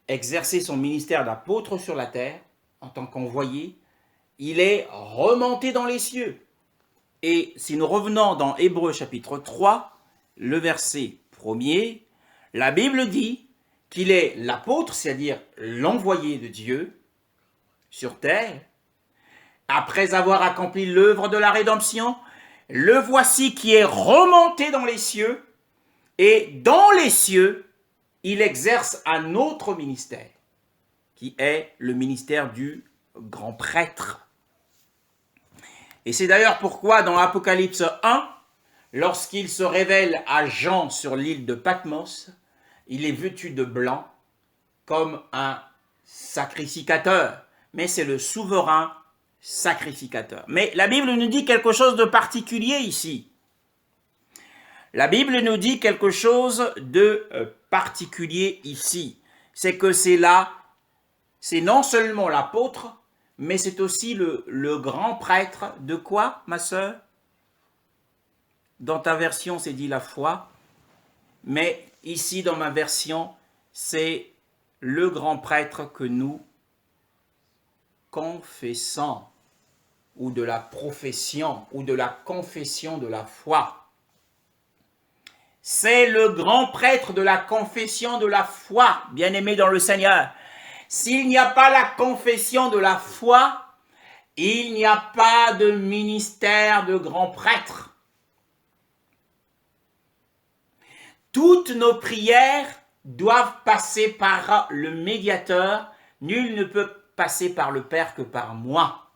exercé son ministère d'apôtre sur la terre, en tant qu'envoyé, il est remonté dans les cieux. Et si nous revenons dans Hébreux chapitre 3, le verset 1er, la Bible dit qu'il est l'apôtre, c'est-à-dire l'envoyé de Dieu sur terre. Après avoir accompli l'œuvre de la rédemption, le voici qui est remonté dans les cieux, et dans les cieux, il exerce un autre ministère, qui est le ministère du grand prêtre. Et c'est d'ailleurs pourquoi dans Apocalypse 1, lorsqu'il se révèle à Jean sur l'île de Patmos, il est vêtu de blanc comme un sacrificateur, mais c'est le souverain sacrificateur. Mais la Bible nous dit quelque chose de particulier ici. La Bible nous dit quelque chose de particulier ici. C'est que c'est non seulement l'apôtre, mais c'est aussi le grand prêtre de quoi, ma sœur? Dans ta version, c'est dit la foi, mais ici, dans ma version, c'est le grand prêtre que nous confessons, ou de la profession, ou de la confession de la foi. C'est le grand prêtre de la confession de la foi, bien-aimé dans le Seigneur. S'il n'y a pas la confession de la foi, il n'y a pas de ministère de grand prêtre. Toutes nos prières doivent passer par le médiateur. Nul ne peut passer par le Père que par moi.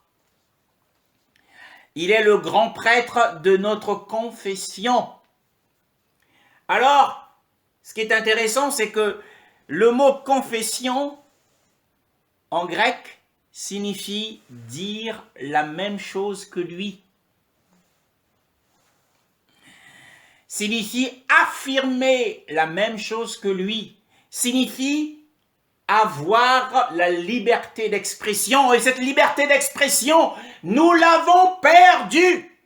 Il est le grand prêtre de notre confession. Alors, ce qui est intéressant, c'est que Le mot confession, en grec, signifie dire la même chose que lui. Signifie affirmer la même chose que lui. Signifie avoir la liberté d'expression. Et cette liberté d'expression, nous l'avons perdue.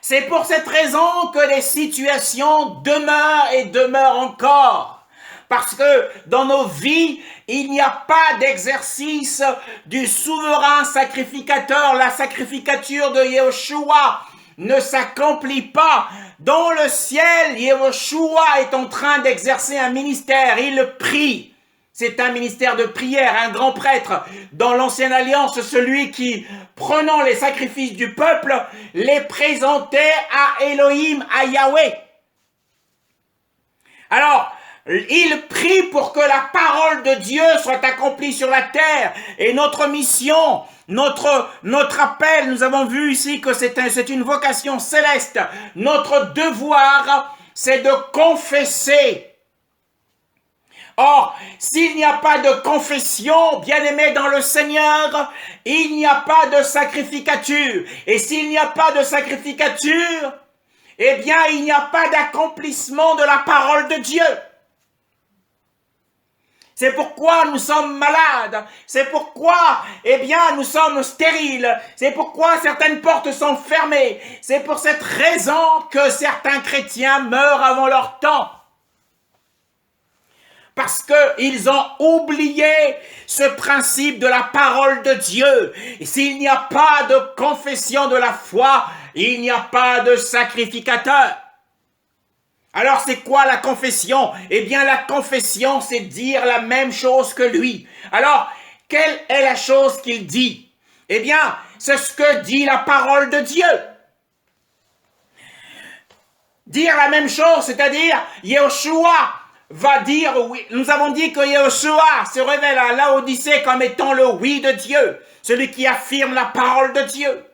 C'est pour cette raison que les situations demeurent et demeurent encore. Parce que dans nos vies, il n'y a pas d'exercice du souverain sacrificateur. La sacrificature de Yeshua ne s'accomplit pas. Dans le ciel, Yeshua est en train d'exercer un ministère. Il prie. C'est un ministère de prière, un grand prêtre. Dans l'ancienne alliance, celui qui, prenant les sacrifices du peuple, les présentait à Elohim, à Yahweh. Alors, il prie pour que la parole de Dieu soit accomplie sur la terre. Et notre mission, notre appel, nous avons vu ici que c'est une vocation céleste. Notre devoir, c'est de confesser. Or, s'il n'y a pas de confession, bien-aimé dans le Seigneur, il n'y a pas de sacrificature. Et s'il n'y a pas de sacrificature, eh bien, il n'y a pas d'accomplissement de la parole de Dieu. C'est pourquoi nous sommes malades. C'est pourquoi, eh bien, nous sommes stériles. C'est pourquoi certaines portes sont fermées. C'est pour cette raison que certains chrétiens meurent avant leur temps. Parce qu'ils ont oublié ce principe de la parole de Dieu. Et s'il n'y a pas de confession de la foi, il n'y a pas de sacrificateur. Alors c'est quoi la confession? Eh bien la confession, c'est dire la même chose que lui. Alors, quelle est la chose qu'il dit? Eh bien, c'est ce que dit la parole de Dieu. Dire la même chose, c'est-à-dire Yeshua va dire oui. Nous avons dit que Yeshua se révèle à Laodicée comme étant le oui de Dieu, celui qui affirme la parole de Dieu.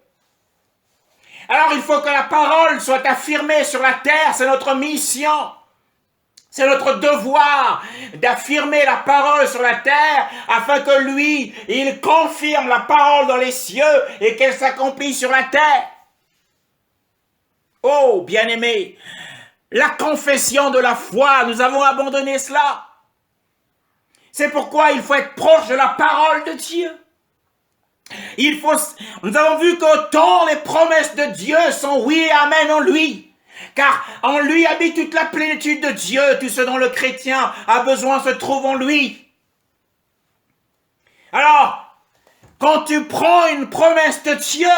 Alors il faut que la parole soit affirmée sur la terre, c'est notre mission. C'est notre devoir d'affirmer la parole sur la terre afin que lui, il confirme la parole dans les cieux et qu'elle s'accomplit sur la terre. Oh, bien-aimé, la confession de la foi, nous avons abandonné cela. C'est pourquoi il faut être proche de la parole de Dieu. Nous avons vu qu'autant les promesses de Dieu sont oui et amen en lui. Car en lui habite toute la plénitude de Dieu. Tout ce dont le chrétien a besoin se trouve en lui. Alors, quand tu prends une promesse de Dieu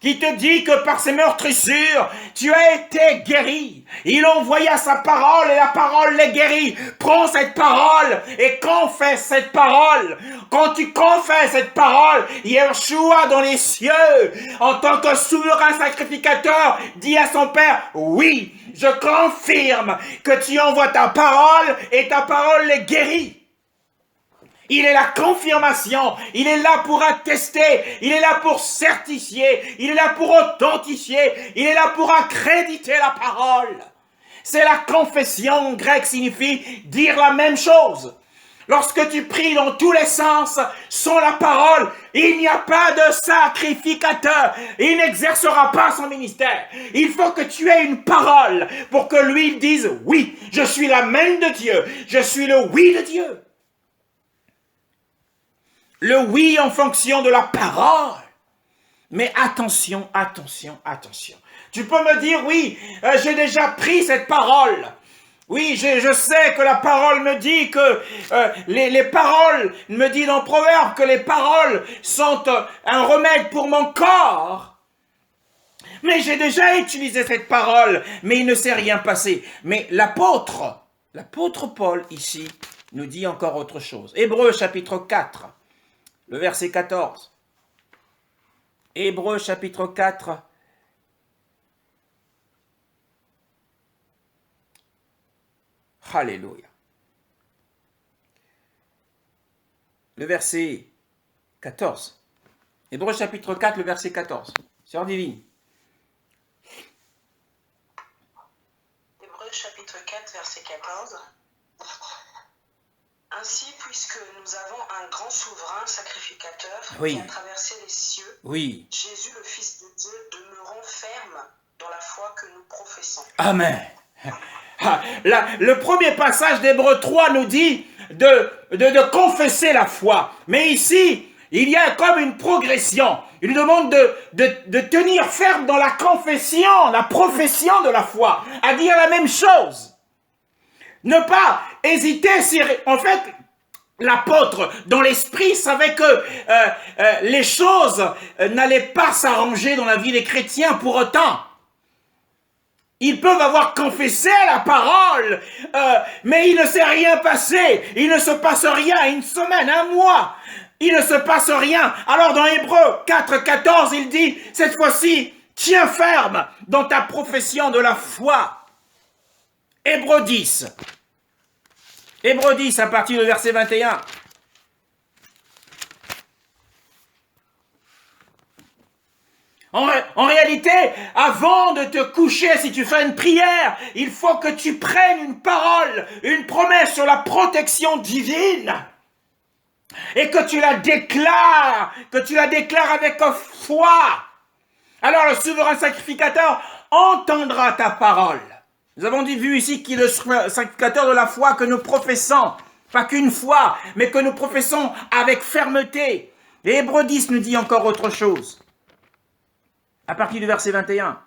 qui te dit que par ses meurtrissures, tu as été guéri. Il envoya sa parole et la parole les guérit. Prends cette parole et confesse cette parole. Quand tu confesses cette parole, Yeshua dans les cieux, en tant que souverain sacrificateur, dit à son Père, oui, je confirme que tu envoies ta parole et ta parole les guérit. Il est la confirmation, il est là pour attester, il est là pour certifier, il est là pour authentifier, il est là pour accréditer la parole. C'est la confession, en grec signifie dire la même chose. Lorsque tu pries dans tous les sens sans la parole, il n'y a pas de sacrificateur. Il n'exercera pas son ministère. Il faut que tu aies une parole pour que lui dise oui, je suis la main de Dieu, je suis le oui de Dieu. Le oui en fonction de la parole. Mais attention, attention, attention. Tu peux me dire, oui, j'ai déjà pris cette parole. Oui, je sais que la parole me dit que les paroles, me dit dans Proverbe que les paroles sont un remède pour mon corps. Mais j'ai déjà utilisé cette parole, mais il ne s'est rien passé. Mais l'apôtre Paul ici, nous dit encore autre chose. Hébreux chapitre 4. Le verset 14. Hébreux chapitre 4. Alléluia. Le verset 14. Hébreux chapitre 4, le verset 14. Sœur divine. Hébreux chapitre 4, verset 14. Ainsi, puisque nous avons un grand souverain sacrificateur Oui. qui a traversé les cieux, Oui. Jésus, le Fils de Dieu, demeurons fermes dans la foi que nous professons. Amen. Ah, le premier passage d'Hébreux 3 nous dit de confesser la foi. Mais ici, il y a comme une progression. Il nous demande de tenir ferme dans la confession, la profession de la foi, à dire la même chose. Ne pas hésiter, en fait, l'apôtre, dans l'esprit, savait que les choses n'allaient pas s'arranger dans la vie des chrétiens pour autant. Ils peuvent avoir confessé la parole, mais il ne s'est rien passé. Il ne se passe rien, une semaine, un mois. Il ne se passe rien. Alors dans Hébreux 4:14, il dit, cette fois-ci, tiens ferme dans ta profession de la foi. Hébreux 10. Hébreux 10 à partir du verset 21. En réalité, avant de te coucher, si tu fais une prière, il faut que tu prennes une parole, une promesse sur la protection divine. Et que tu la déclares avec foi. Alors le souverain sacrificateur entendra ta parole. Nous avons vu ici qu'il est le sacrificateur de la foi que nous professons. Pas qu'une fois, mais que nous professons avec fermeté. Et Hébreux 10 nous dit encore autre chose. À partir du verset 21,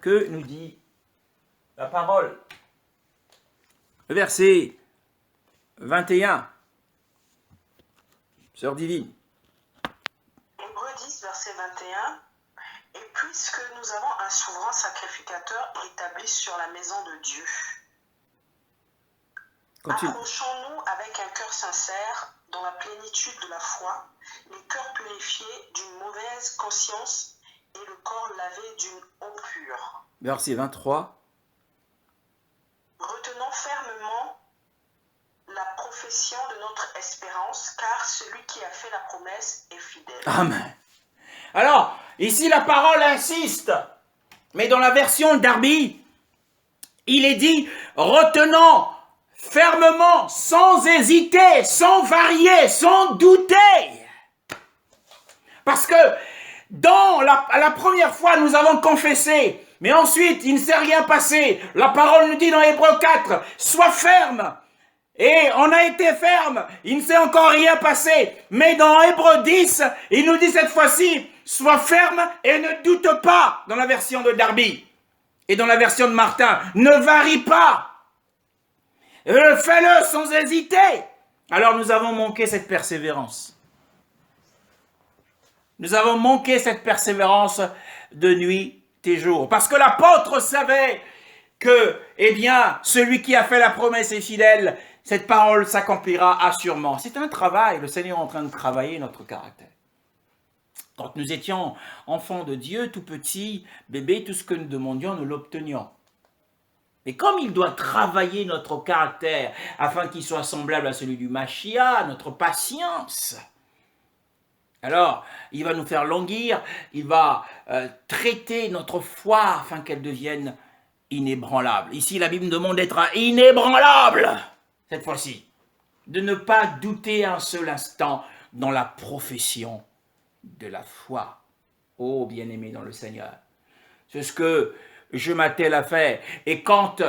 que nous dit la parole? Le verset 21, Sœur Divine. Hébreux 10, verset 21. Et puisque nous avons un souverain sacrificateur établi sur la maison de Dieu, Continue. approchons-nous avec un cœur sincère, dans la plénitude de la foi, les cœurs purifiés d'une mauvaise conscience et le corps lavé d'une eau pure. Verset 23. Retenons fermement la profession de notre espérance, car celui qui a fait la promesse est fidèle. Amen. Alors, ici la parole insiste, mais dans la version Darby, il est dit, retenons fermement, sans hésiter, sans varier, sans douter. Parce que la première fois, nous avons confessé, mais ensuite, il ne s'est rien passé. La parole nous dit dans Hébreux 4, sois ferme. Et on a été ferme, il ne s'est encore rien passé. Mais dans Hébreux 10, il nous dit cette fois-ci, sois ferme et ne doute pas, dans la version de Darby. Et dans la version de Martin, ne varie pas. Fais-le sans hésiter. Alors nous avons manqué cette persévérance. Nous avons manqué cette persévérance de nuit et jour. Parce que l'apôtre savait que, eh bien, celui qui a fait la promesse est fidèle, cette parole s'accomplira assurément. C'est un travail, le Seigneur est en train de travailler notre caractère. Quand nous étions enfants de Dieu, tout petits, bébés, tout ce que nous demandions, nous l'obtenions. Mais comme il doit travailler notre caractère afin qu'il soit semblable à celui du Machia, notre patience, alors il va nous faire languir, il va traiter notre foi afin qu'elle devienne inébranlable. Ici, la Bible nous demande d'être inébranlable, cette fois-ci, de ne pas douter un seul instant dans la profession de la foi. Oh, bien-aimé dans le Seigneur, c'est ce que je m'attelle à faire. Et quand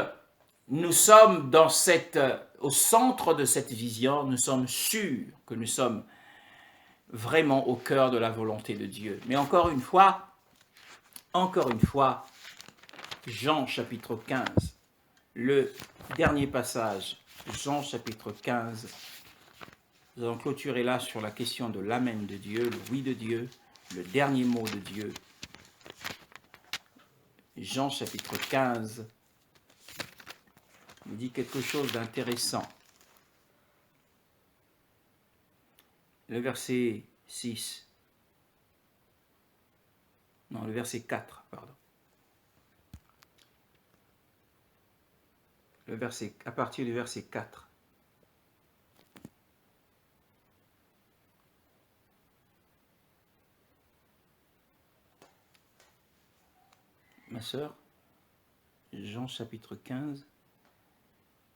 nous sommes au centre de cette vision, nous sommes sûrs que nous sommes vraiment au cœur de la volonté de Dieu. Mais encore une fois, Jean chapitre 15, le dernier passage, Jean chapitre 15, nous allons clôturer là sur la question de l'amen de Dieu, le oui de Dieu, le dernier mot de Dieu. Jean chapitre 15 nous dit quelque chose d'intéressant. Le verset 6. Non, le verset 4, pardon. À partir du verset 4. Ma sœur, Jean chapitre 15.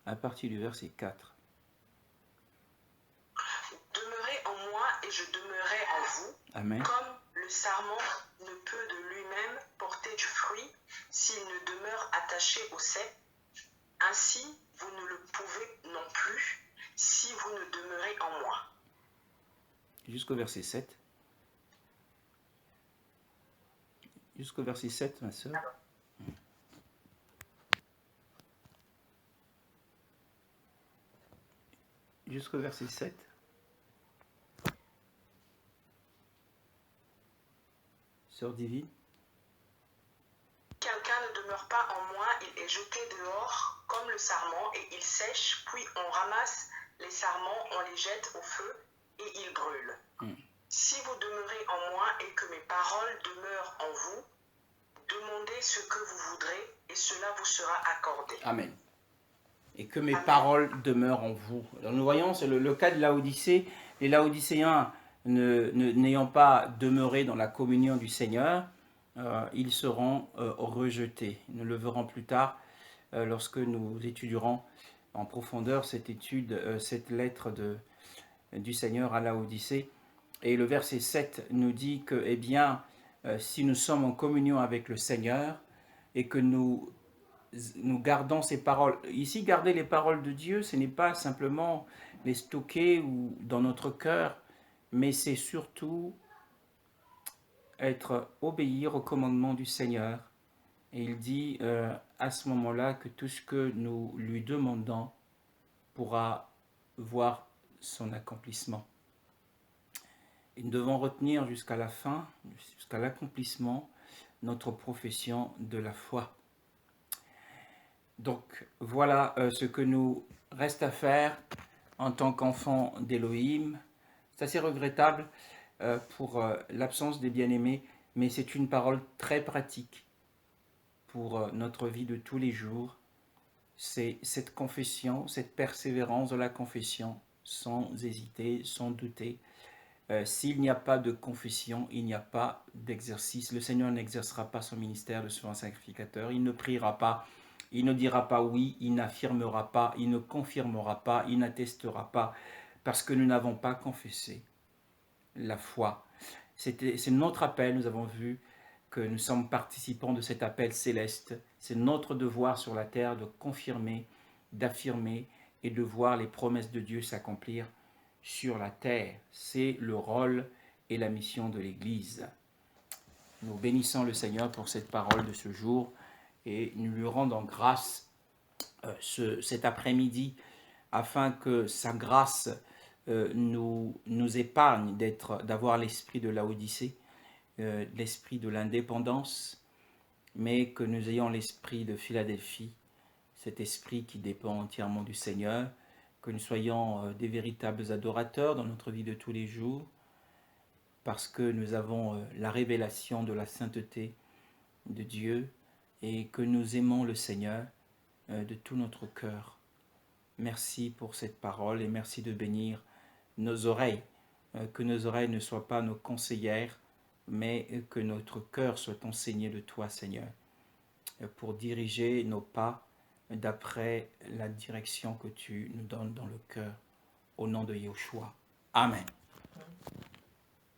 à partir du verset 4. Demeurez en moi et je demeurerai en vous. Amen. Comme le sarment ne peut de lui-même porter du fruit s'il ne demeure attaché au cep, ainsi vous ne le pouvez non plus si vous ne demeurez en moi. Jusqu'au verset 7. Jusqu'au verset 7, ma soeur. Jusqu'au verset 7. Sœur Divine. Quelqu'un ne demeure pas en moi, il est jeté dehors comme le sarment et il sèche, puis on ramasse les sarments, on les jette au feu et ils brûlent. Si vous demeurez en moi et que mes paroles demeurent en vous, demandez ce que vous voudrez et cela vous sera accordé. Amen. Et que mes Amen. paroles demeurent en vous. Alors nous voyons, c'est le cas de Laodicée. Les Laodicéens, n'ayant pas demeuré dans la communion du Seigneur, ils seront rejetés. Nous le verrons plus tard lorsque nous étudierons en profondeur cette lettre du Seigneur à Laodicée. Et le verset 7 nous dit que, eh bien, si nous sommes en communion avec le Seigneur et que nous gardons ces paroles. Ici, garder les paroles de Dieu, ce n'est pas simplement les stocker ou dans notre cœur, mais c'est surtout obéir au commandement du Seigneur. Et il dit à ce moment-là que tout ce que nous lui demandons pourra voir son accomplissement. Et nous devons retenir jusqu'à la fin, jusqu'à l'accomplissement, notre profession de la foi. Donc voilà ce que nous reste à faire en tant qu'enfants d'Élohim. C'est assez regrettable pour l'absence des bien-aimés, mais c'est une parole très pratique pour notre vie de tous les jours. C'est cette confession, cette persévérance de la confession, sans hésiter, sans douter. S'il n'y a pas de confession, il n'y a pas d'exercice. Le Seigneur n'exercera pas son ministère de souverain sacrificateur. Il ne priera pas. Il ne dira pas oui, il n'affirmera pas, il ne confirmera pas, il n'attestera pas, parce que nous n'avons pas confessé la foi. C'est notre appel, nous avons vu que nous sommes participants de cet appel céleste. C'est notre devoir sur la terre de confirmer, d'affirmer et de voir les promesses de Dieu s'accomplir sur la terre. C'est le rôle et la mission de l'Église. Nous bénissons le Seigneur pour cette parole de ce jour. Et nous lui rendons grâce cet après-midi afin que sa grâce nous épargne d'avoir l'esprit de Laodicée, l'esprit de l'indépendance, mais que nous ayons l'esprit de Philadelphie, cet esprit qui dépend entièrement du Seigneur, que nous soyons des véritables adorateurs dans notre vie de tous les jours, parce que nous avons la révélation de la sainteté de Dieu, et que nous aimons le Seigneur de tout notre cœur. Merci pour cette parole et merci de bénir nos oreilles, que nos oreilles ne soient pas nos conseillères, mais que notre cœur soit enseigné de toi, Seigneur, pour diriger nos pas d'après la direction que tu nous donnes dans le cœur. Au nom de Yeshua. Amen.